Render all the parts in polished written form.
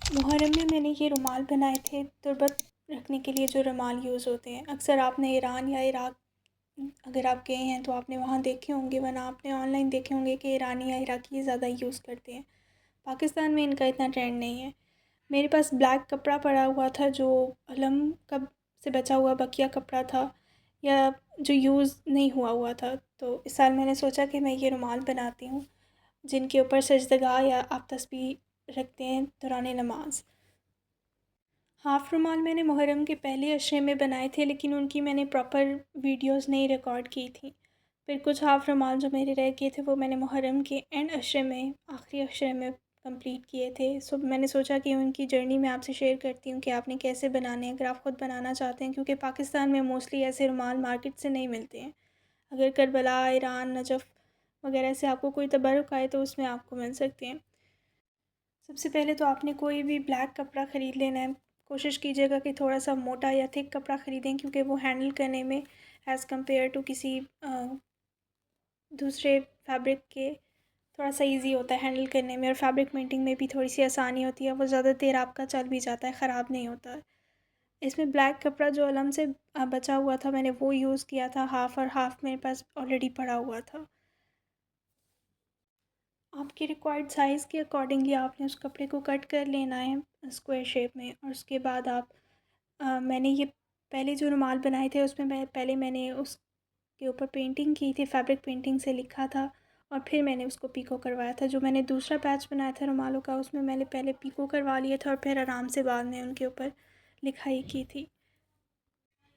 मुहर्रम में मैंने ये रुमाल बनाए थे, तुर्बत रखने के लिए जो रुमाल यूज़ होते हैं। अक्सर आपने ईरान या इराक़ अगर आप गए हैं तो आपने वहाँ देखे होंगे, वरना आपने ऑनलाइन देखे होंगे कि ईरानी या इराकी ये ज़्यादा यूज़ करते हैं। पाकिस्तान में इनका इतना ट्रेंड नहीं है। मेरे पास ब्लैक कपड़ा पड़ा हुआ था जो अलम कब से बचा हुआ बकिया कपड़ा था, या जो यूज़ नहीं हुआ था। तो इस साल मैंने सोचा कि मैं ये रुमाल बनाती हूँ, जिनके ऊपर सजदगाह या आप तस्बीह रखते हैं दौरान नमाज। हाफ़ रुमाल मैंने मुहर्रम के पहले अशरे में बनाए थे, लेकिन उनकी मैंने प्रॉपर वीडियोस नहीं रिकॉर्ड की थी। फिर कुछ हाफ़ रुमाल जो मेरे रह गए थे वो मैंने मुहर्रम के एंड अशरे में, आखिरी अशरे में कंप्लीट किए थे। सो मैंने सोचा कि उनकी जर्नी मैं आपसे शेयर करती हूँ कि आपने कैसे बनाने हैं, अगर आप ख़ुद बनाना चाहते हैं, क्योंकि पाकिस्तान में मोस्टली ऐसे रुमाल मार्केट से नहीं मिलते हैं। अगर करबला, ईरान, नजफ़ वगैरह से आपको कोई तबर्रुक आए तो उसमें आपको मिल सकते हैं। सबसे पहले तो आपने कोई भी ब्लैक कपड़ा ख़रीद लेना है। कोशिश कीजिएगा कि थोड़ा सा मोटा या थिक कपड़ा ख़रीदें, क्योंकि वो हैंडल करने में एज़ कम्पेयर टू किसी दूसरे फैब्रिक के थोड़ा सा इजी होता है हैंडल करने में, और फैब्रिक मेंटिंग में भी थोड़ी सी आसानी होती है। वो ज़्यादा देर आपका चल भी जाता है, ख़राब नहीं होता है। इसमें ब्लैक कपड़ा जो अलम से बचा हुआ था, मैंने वो यूज़ किया था हाफ़, और हाफ़ मेरे पास ऑलरेडी पड़ा हुआ था। आपके रिक्वायर्ड साइज़ के अकॉर्डिंगली आपने उस कपड़े को कट कर लेना है स्क्वायर शेप में, और उसके बाद आप मैंने ये पहले जो रुमाल बनाए थे उसमें मैंने उसके ऊपर पेंटिंग की थी, फैब्रिक पेंटिंग से लिखा था, और फिर मैंने उसको पीको करवाया था। जो मैंने दूसरा बैच बनाया था रुमालों का, उसमें मैंने पहले पीको करवा लिया था और फिर आराम से बाद में उनके ऊपर लिखाई की थी।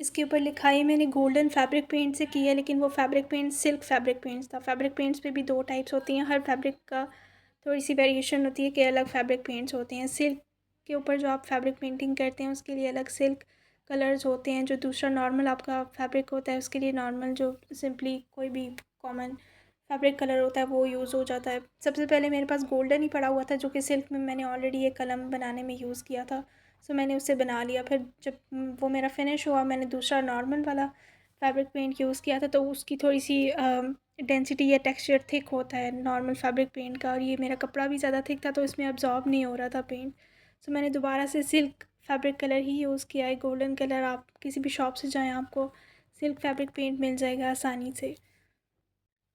इसके ऊपर लिखाई मैंने गोल्डन फैब्रिक पेंट से की है, लेकिन वो fabric paint silk fabric paints था। फैब्रिक पेंट्स पे भी दो टाइप्स होती हैं, हर फैब्रिक का थोड़ी सी वेरिएशन होती है कि अलग फैब्रिक पेंट्स होते हैं। सिल्क के ऊपर जो आप फैब्रिक पेंटिंग करते हैं उसके लिए अलग सिल्क कलर्स होते हैं, जो दूसरा नॉर्मल आपका फैब्रिक होता है उसके लिए नॉर्मल जो सिंपली कोई भी कॉमन फैब्रिक कलर होता है वो यूज़ हो जाता है। सबसे पहले मेरे पास गोल्डन ही पड़ा हुआ था, जो कि सिल्क में मैंने ऑलरेडी एक कलम बनाने में यूज़ किया था। सो मैंने उससे बना लिया। फिर जब वो मेरा फिनिश हुआ, मैंने दूसरा नॉर्मल वाला फैब्रिक पेंट यूज़ किया था, तो उसकी थोड़ी सी डेंसिटी या टेक्सचर थिक होता है नॉर्मल फैब्रिक पेंट का, और ये मेरा कपड़ा भी ज़्यादा थिक था तो इसमें अब्जॉर्ब नहीं हो रहा था पेंट। सो मैंने दोबारा से सिल्क फैब्रिक कलर ही यूज़ किया है, गोल्डन कलर। आप किसी भी शॉप से जाएँ, आपको सिल्क फैब्रिक पेंट मिल जाएगा आसानी से।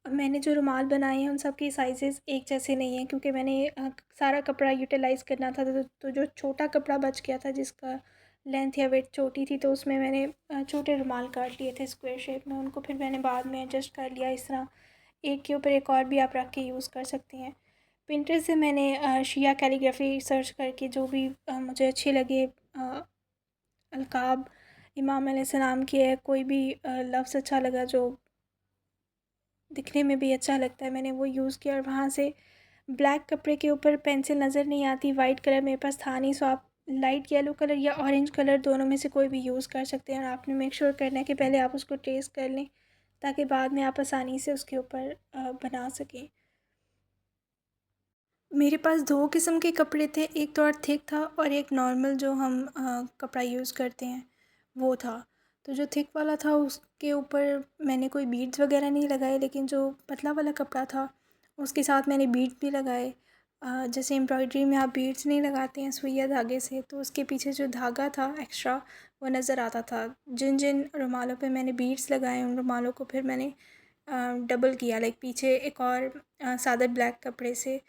अब मैंने जो रुमाल बनाए हैं उन सब के साइज़ेस एक जैसे नहीं हैं, क्योंकि मैंने सारा कपड़ा यूटिलाइज़ करना था, तो जो छोटा कपड़ा बच गया था जिसका लेंथ या विड्थ छोटी थी, तो उसमें मैंने छोटे रुमाल काट लिए थे स्क्वायर शेप में। उनको फिर मैंने बाद में एडजस्ट कर लिया। इस तरह एक के ऊपर एक और भी आप रख के यूज़ कर सकती हैं। पिंटरेस्ट से मैंने शिया कैलीग्राफी सर्च करके जो भी मुझे अच्छे लगे, अलकाब इमाम अलैहिस्सलाम की है, कोई भी लफ्ज़ अच्छा लगा जो दिखने में भी अच्छा लगता है, मैंने वो यूज़ किया। और वहाँ से ब्लैक कपड़े के ऊपर पेंसिल नज़र नहीं आती, वाइट कलर मेरे पास था नहीं, सो आप लाइट येलो कलर या ऑरेंज कलर दोनों में से कोई भी यूज़ कर सकते हैं। और आपने मेक श्योर करना है कि पहले आप उसको ट्रेस कर लें, ताकि बाद में आप आसानी से उसके ऊपर बना सकें। मेरे पास 2 किस्म के कपड़े थे, एक थोड़ा थिक था और एक नॉर्मल जो हम कपड़ा यूज़ करते हैं वो था। तो जो थिक वाला था उसके ऊपर मैंने कोई बीड्स वगैरह नहीं लगाए, लेकिन जो पतला वाला कपड़ा था उसके साथ मैंने बीड्स भी लगाए। जैसे एम्ब्रॉयडरी में आप बीड्स नहीं लगाते हैं सुई या धागे से, तो उसके पीछे जो धागा था एक्स्ट्रा वो नज़र आता था। जिन जिन रुमालों पे मैंने बीड्स लगाए उन रुमालों को फिर मैंने डबल किया, लाइक पीछे एक और सादा ब्लैक कपड़े से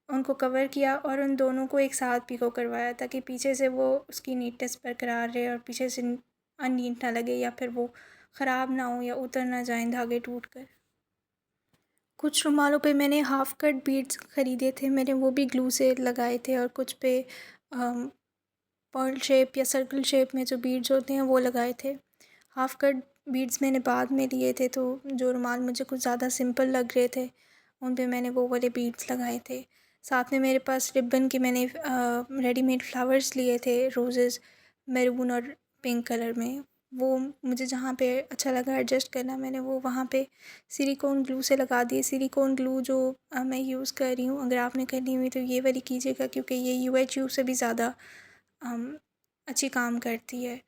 उनको कवर किया और उन दोनों को एक साथ पिको करवाया, ताकि पीछे से वो उसकी नीटनेस बरकरार रहे और पीछे से अननीट ना लगे, या फिर वो ख़राब ना हो या उतर ना जाएं धागे टूट कर। कुछ रुमालों पे मैंने हाफ़ कट बीड्स ख़रीदे थे, मैंने वो भी ग्लू से लगाए थे, और कुछ पे पर्ल शेप या सर्कल शेप में जो बीड्स होते हैं वो लगाए थे। हाफ़ कट बीड्स मैंने बाद में लिए थे, तो जो रुमाल मुझे कुछ ज़्यादा सिंपल लग रहे थे उन पे मैंने वो वाले बीड्स लगाए थे। साथ में मेरे पास रिबन के मैंने रेडीमेड फ्लावर्स लिए थे, रोज़ेज़ मैरून और पिंक कलर में। वो मुझे जहाँ पे अच्छा लगा एडजस्ट करना, मैंने वो वहाँ पे सिलिकॉन ग्लू से लगा दिए। सिलिकॉन ग्लू जो मैं यूज़ कर रही हूँ, अगर आपने करनी हुई तो ये वाली कीजिएगा, क्योंकि ये UHU से भी ज़्यादा अच्छी काम करती है।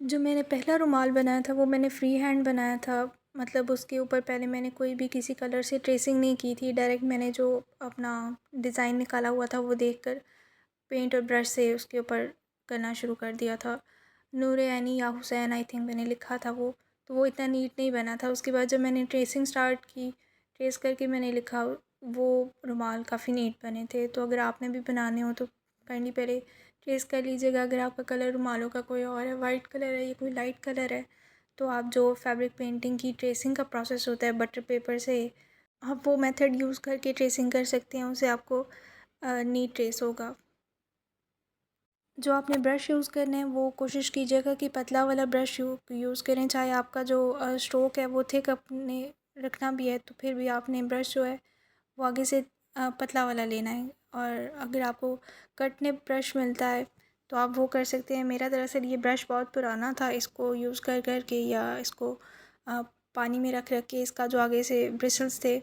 जो मैंने पहला रुमाल बनाया था वो मैंने फ्री हैंड बनाया था। मतलब उसके ऊपर पहले मैंने कोई भी किसी कलर से ट्रेसिंग नहीं की थी। डायरेक्ट मैंने जो अपना डिज़ाइन निकाला हुआ था वो देखकर पेंट और ब्रश से उसके ऊपर करना शुरू कर दिया था। नूर यानी या हुसैन आई थिंक मैंने लिखा था वो। तो वो इतना नीट नहीं बना था। उसके बाद जब मैंने ट्रेसिंग स्टार्ट की, ट्रेस करके मैंने लिखा, वो रुमाल काफ़ी नीट बने थे। तो अगर आपने भी बनाने हो तो काइंडली पहले ट्रेस कर लीजिएगा। अगर आपका कलर रुमालों का कोई और है, वाइट कलर है या कोई लाइट कलर है, तो आप जो फैब्रिक पेंटिंग की ट्रेसिंग का प्रोसेस होता है बटर पेपर से, आप वो मेथड यूज़ करके ट्रेसिंग कर सकते हैं। उससे आपको नीट ट्रेस होगा। जो आपने ब्रश यूज़ करने हैं वो कोशिश कीजिएगा कि पतला वाला ब्रश यूज़ करें। चाहे आपका जो स्ट्रोक है वो थिक अपने रखना भी है तो फिर भी आपने ब्रश जो है वो आगे से पतला वाला लेना है। और अगर आपको कट निप ब्रश मिलता है तो आप वो कर सकते हैं। मेरा दरअसल ये ब्रश बहुत पुराना था, इसको यूज़ कर कर के या इसको अ, पानी में रख रख के इसका जो आगे से ब्रिसल्स थे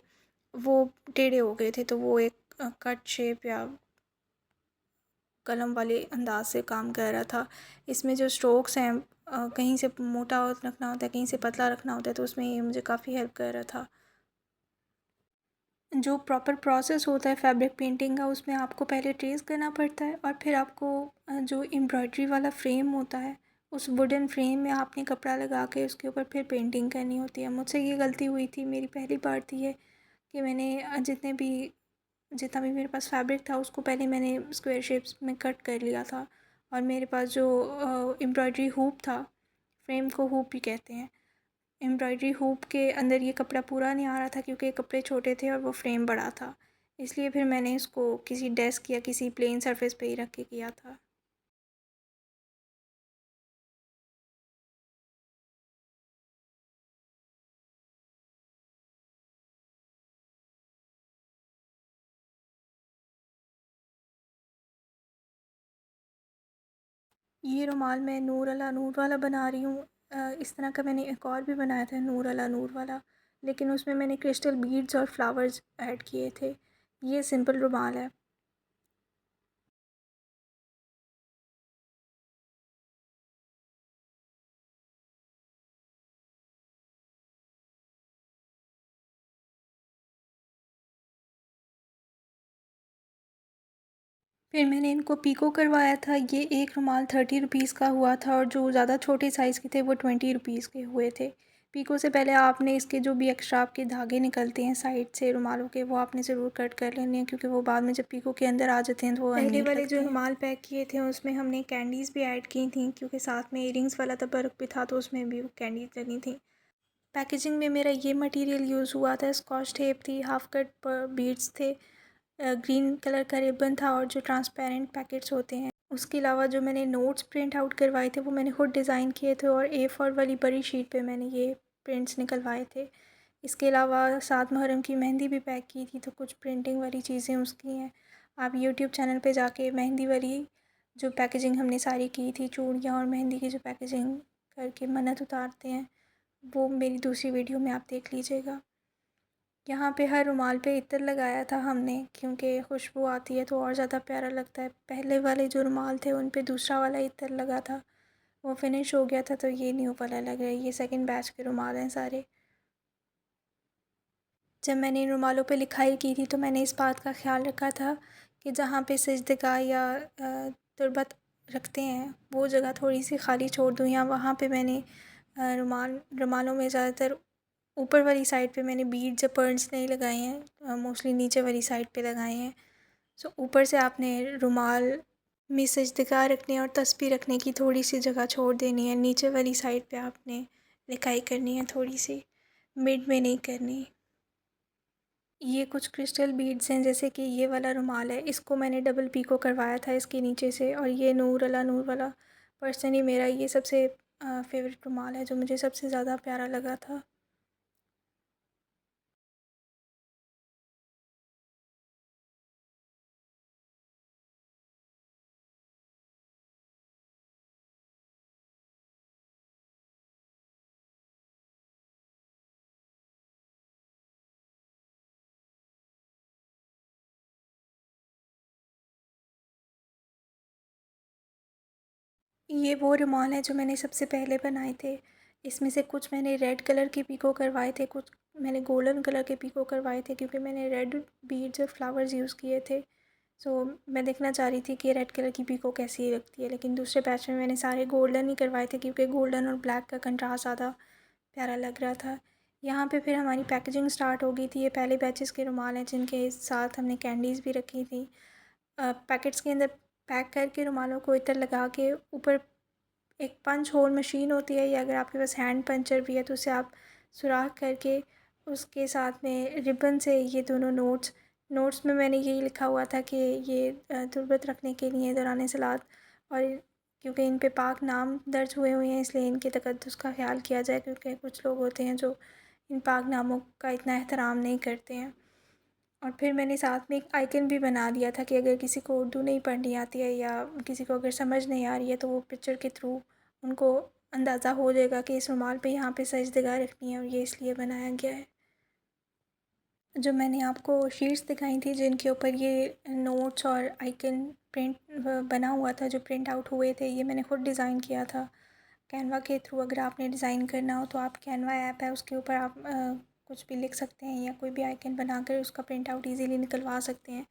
वो टेढ़े हो गए थे। तो वो एक कट शेप या कलम वाले अंदाज से काम कर रहा था। इसमें जो स्ट्रोक्स हैं कहीं से मोटा रखना होता है, कहीं से पतला रखना होता है, तो उसमें ये मुझे काफ़ी हेल्प कर रहा था। जो प्रॉपर प्रोसेस होता है फैब्रिक पेंटिंग का, उसमें आपको पहले ट्रेस करना पड़ता है और फिर आपको जो एम्ब्रॉयडरी वाला फ्रेम होता है उस वुडन फ्रेम में आपने कपड़ा लगा के उसके ऊपर फिर पेंटिंग करनी होती है। मुझसे ये गलती हुई थी, मेरी पहली बार थी ये, कि मैंने जितना भी मेरे पास फैब्रिक था उसको पहले मैंने स्क्वायर शेप्स में कट कर लिया था। और मेरे पास जो एम्ब्रॉयडरी हुप था, फ्रेम को हुप भी कहते हैं, एम्ब्रॉयडरी हुप के अंदर ये कपड़ा पूरा नहीं आ रहा था क्योंकि कपड़े छोटे थे और वो फ्रेम बड़ा था। इसलिए फिर मैंने इसको किसी डेस्क या किसी प्लेन सरफेस पे ही रख के किया था। ये रुमाल मैं नूर वाला बना रही हूँ। इस तरह का मैंने एक और भी बनाया था नूर वाला, लेकिन उसमें मैंने क्रिस्टल बीड्स और फ्लावर्स ऐड किए थे। ये सिंपल रुमाल है। फिर मैंने इनको पीको करवाया था। ये एक रुमाल 30 रुपीज़ का हुआ था और जो ज़्यादा छोटे साइज़ के थे वो 20 रुपीज़ के हुए थे। पीको से पहले आपने इसके जो भी एक्स्ट्रा आपके धागे निकलते हैं साइड से रुमालों के, वो आपने ज़रूर कट कर लेने हैं क्योंकि वो बाद में जब पीको के अंदर आ जाते हैं तो वो पहले वाले जो रुमाल पैक किए थे उसमें हमने कैंडीज़ भी ऐड की थी क्योंकि साथ में इयरिंग्स वाला तबर्क भी था तो उसमें भी कैंडीज डली थी। पैकेजिंग में मेरा ये मटेरियल यूज़ हुआ था, स्कॉच टेप थी, हाफ कट बीड्स थे, ग्रीन कलर का रिबन था और जो ट्रांसपेरेंट पैकेट्स होते हैं। उसके अलावा जो मैंने नोट्स प्रिंट आउट करवाए थे वो मैंने खुद डिज़ाइन किए थे और A4 वाली बड़ी शीट पे मैंने ये प्रिंट्स निकलवाए थे। इसके अलावा सात मुहर्रम की मेहंदी भी पैक की थी तो कुछ प्रिंटिंग वाली चीज़ें उसकी हैं। आप यूट्यूब चैनल पे जाके मेहंदी वाली जो पैकेजिंग हमने सारी की थी, चूड़ियाँ और मेहंदी की जो पैकेजिंग करके मन्नत उतारते हैं, वो मेरी दूसरी वीडियो में आप देख लीजिएगा। यहाँ पे हर रुमाल पे इत्र लगाया था हमने क्योंकि खुशबू आती है तो और ज़्यादा प्यारा लगता है। पहले वाले जो रुमाल थे उन पे दूसरा वाला इत्र लगा था, वो फिनिश हो गया था तो ये न्यू वाला लग रहा है। ये सेकंड बैच के रुमाल हैं सारे। जब मैंने इन रुमालों पे लिखाई की थी तो मैंने इस बात का ख्याल रखा था कि जहाँ पे सजदगा या तुरबत रखते हैं वो जगह थोड़ी सी खाली छोड़ दूँ, या वहाँ पे मैंने रुमालों में ज़्यादातर ऊपर वाली साइड पे मैंने बीड्स या पर्ल्स नहीं लगाए हैं, मोस्टली नीचे वाली साइड पे लगाए हैं। सो ऊपर से आपने रुमाल में सजदगा रखने और तस्बीह रखने की थोड़ी सी जगह छोड़ देनी है। नीचे वाली साइड पे आपने लिखाई करनी है थोड़ी सी, मिड में नहीं करनी। ये कुछ क्रिस्टल बीड्स हैं, जैसे कि ये वाला रुमाल है, इसको मैंने डबल पीको करवाया था इसके नीचे से। और ये नूर वाला पर्सनली मेरा ये सबसे फेवरेट रुमाल है जो मुझे सबसे ज़्यादा प्यारा लगा था। ये वो रुमाल हैं जो मैंने सबसे पहले बनाए थे। इसमें से कुछ मैंने रेड कलर के पिको करवाए थे, कुछ मैंने गोल्डन कलर के पिको करवाए थे, क्योंकि मैंने रेड बीड्स और फ्लावर्स यूज़ किए थे। सो मैं देखना चाह रही थी कि रेड कलर की पिको कैसी लगती है, लेकिन दूसरे बैच में मैंने सारे गोल्डन ही करवाए थे, क्योंकि गोल्डन और ब्लैक का कंट्रास्ट ज़्यादा प्यारा लग रहा था। यहाँ पे फिर हमारी पैकेजिंग स्टार्ट हो गई थी। ये पहले बैचेस के रुमाल हैं जिनके साथ हमने कैंडीज़ भी रखी थी। पैकेट्स के अंदर पैक करके रुमालों को इत्र लगा के ऊपर एक पंच होल मशीन होती है, या अगर आपके पास हैंड पंचर भी है तो उसे आप सुराख करके उसके साथ में रिबन से ये दोनों नोट्स में मैंने यही लिखा हुआ था कि ये तुरबत रखने के लिए दौरान सलात, और क्योंकि इन पे पाक नाम दर्ज हुए हुए हैं इसलिए इनके तकद्दुस का ख्याल किया जाए, क्योंकि कुछ लोग होते हैं जो इन पाक नामों का इतना एहतराम नहीं करते हैं। और फिर मैंने साथ में एक आइकन भी बना दिया था कि अगर किसी को उर्दू नहीं पढ़नी आती है या किसी को अगर समझ नहीं आ रही है तो वो पिक्चर के थ्रू उनको अंदाज़ा हो जाएगा कि इस रुमाल पे यहाँ पे सजदगा रखनी है और ये इसलिए बनाया गया है। जो मैंने आपको शीट्स दिखाई थी जिनके ऊपर ये नोट्स और आइकन प्रिंट बना हुआ था, जो प्रिंट आउट हुए थे, ये मैंने ख़ुद डिज़ाइन किया था कैनवा के थ्रू। अगर आपने डिज़ाइन करना हो तो आप कैनवा ऐप है उसके ऊपर आप कुछ भी लिख सकते हैं या कोई भी आइकन बनाकर उसका प्रिंट आउट ईज़िली निकलवा सकते हैं।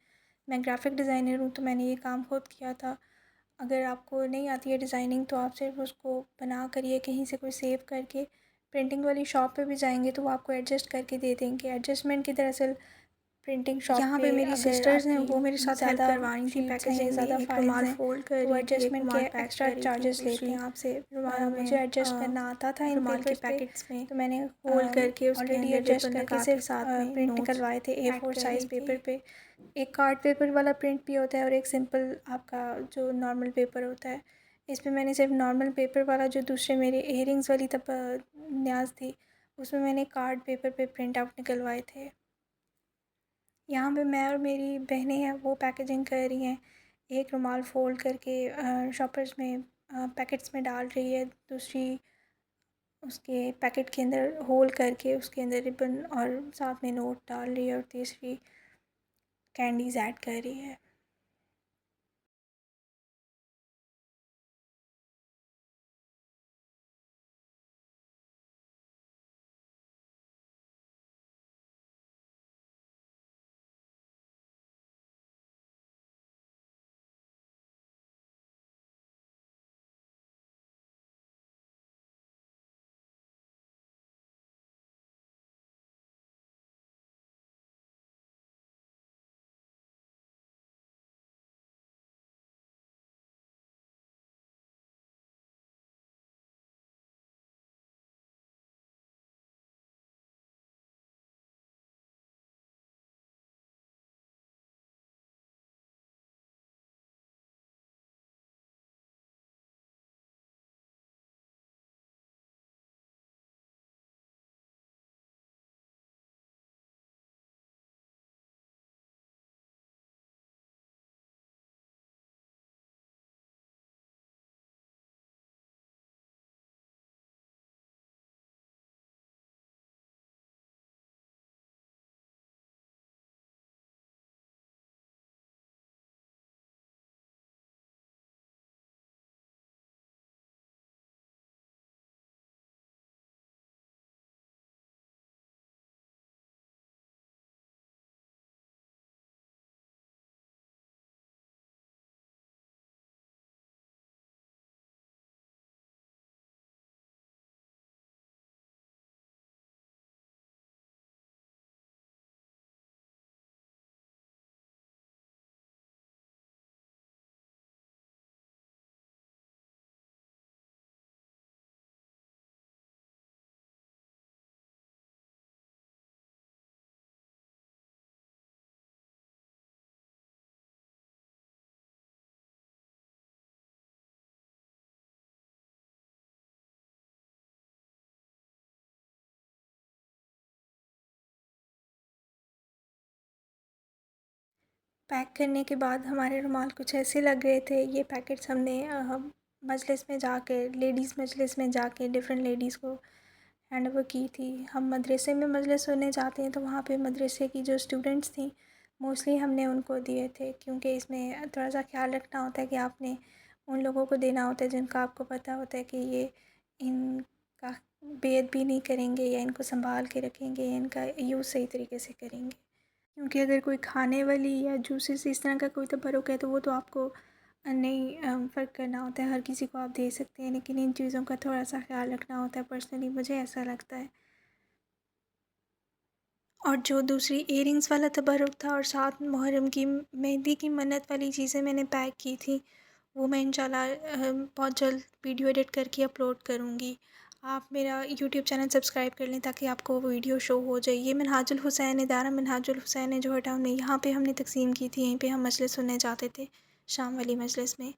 मैं ग्राफ़िक डिज़ाइनर हूँ तो मैंने ये काम खुद किया था। अगर आपको नहीं आती है डिज़ाइनिंग तो आप सिर्फ उसको बना कर ये कहीं से कोई सेव करके प्रिंटिंग वाली शॉप पे भी जाएंगे तो वो आपको एडजस्ट करके दे देंगे। एडजस्टमेंट की दरअसल प्रिंटिंग शॉप यहाँ पे मेरी सिस्टर्स हैं, वो मेरे साथ हेल्प करवानी थी पैकेजिंग में। एक रुमाल फ़ोल्ड कर रही थी, एक रुमाल पैक एक्स्ट्रा चार्जेस लेते हैं आपसे रुमालों में। मुझे एडजस्ट करना आता था इन रुमाल के पैकेट्स में, तो मैंने होल्ड करके उसके अंदर एडजस्ट करके सिर्फ साथ में प्रिंट निकलवाए थे A4 साइज़ पेपर पे। एक कार्ड पेपर वाला प्रिंट भी होता है और एक सिंपल आपका जो नॉर्मल पेपर होता है। इसमें मैंने सिर्फ नॉर्मल पेपर वाला, जो दूसरे मेरे इयरिंग्स वाली तब न्याज़ थी, उसमें मैंने कार्ड पेपर पे प्रिंट आउट निकलवाए थे। यहाँ पे मैं और मेरी बहनें हैं वो पैकेजिंग कर रही हैं। एक रुमाल फ़ोल्ड करके शॉपर्स में पैकेट्स में डाल रही है, दूसरी उसके पैकेट के अंदर होल करके उसके अंदर रिबन और साथ में नोट डाल रही है, और तीसरी कैंडीज़ ऐड कर रही है। पैक करने के बाद हमारे रुमाल कुछ ऐसे लग रहे थे। ये पैकेट्स हमने मजलिस में जाकर, लेडीज़ मजलिस में जाके डिफरेंट लेडीज़ को हैंड ओवर की थी। हम मदरसे में मजलिस सुनने जाते हैं तो वहाँ पे मदरसे की जो स्टूडेंट्स थी मोस्टली हमने उनको दिए थे, क्योंकि इसमें थोड़ा सा ख्याल रखना होता है कि आपने उन लोगों को देना होता है जिनका आपको पता होता है कि ये इनका बेअदबी नहीं करेंगे या इनको संभाल के रखेंगे या इनका यूज़ सही तरीके से करेंगे। क्योंकि अगर कोई खाने वाली या जूसेस इस तरह का कोई तबर्रुक है तो वो तो आपको नहीं फ़र्क करना होता है, हर किसी को आप दे सकते हैं, लेकिन इन चीज़ों का थोड़ा-सा ख़्याल रखना होता है, पर्सनली मुझे ऐसा लगता है। और जो दूसरी इयररिंग्स वाला तबर्रुक था और साथ मुहर्रम की मेहंदी की मन्नत वाली चीज़ें मैंने पैक की थी, वो मैं इंशाल्लाह बहुत जल्द वीडियो एडिट करके अपलोड करूँगी। आप मेरा यूट्यूब चैनल सब्सक्राइब कर लें ताकि आपको वो वीडियो शो हो जाए। ये मिनहाजुल हुसैन है, दारा मिनहाजुल हुसैन है जौहर टाउन में, यहाँ पे हमने तक़सीम की थी, यहीं पे हम मजलिस सुनने जाते थे, शाम वाली मजलिस में।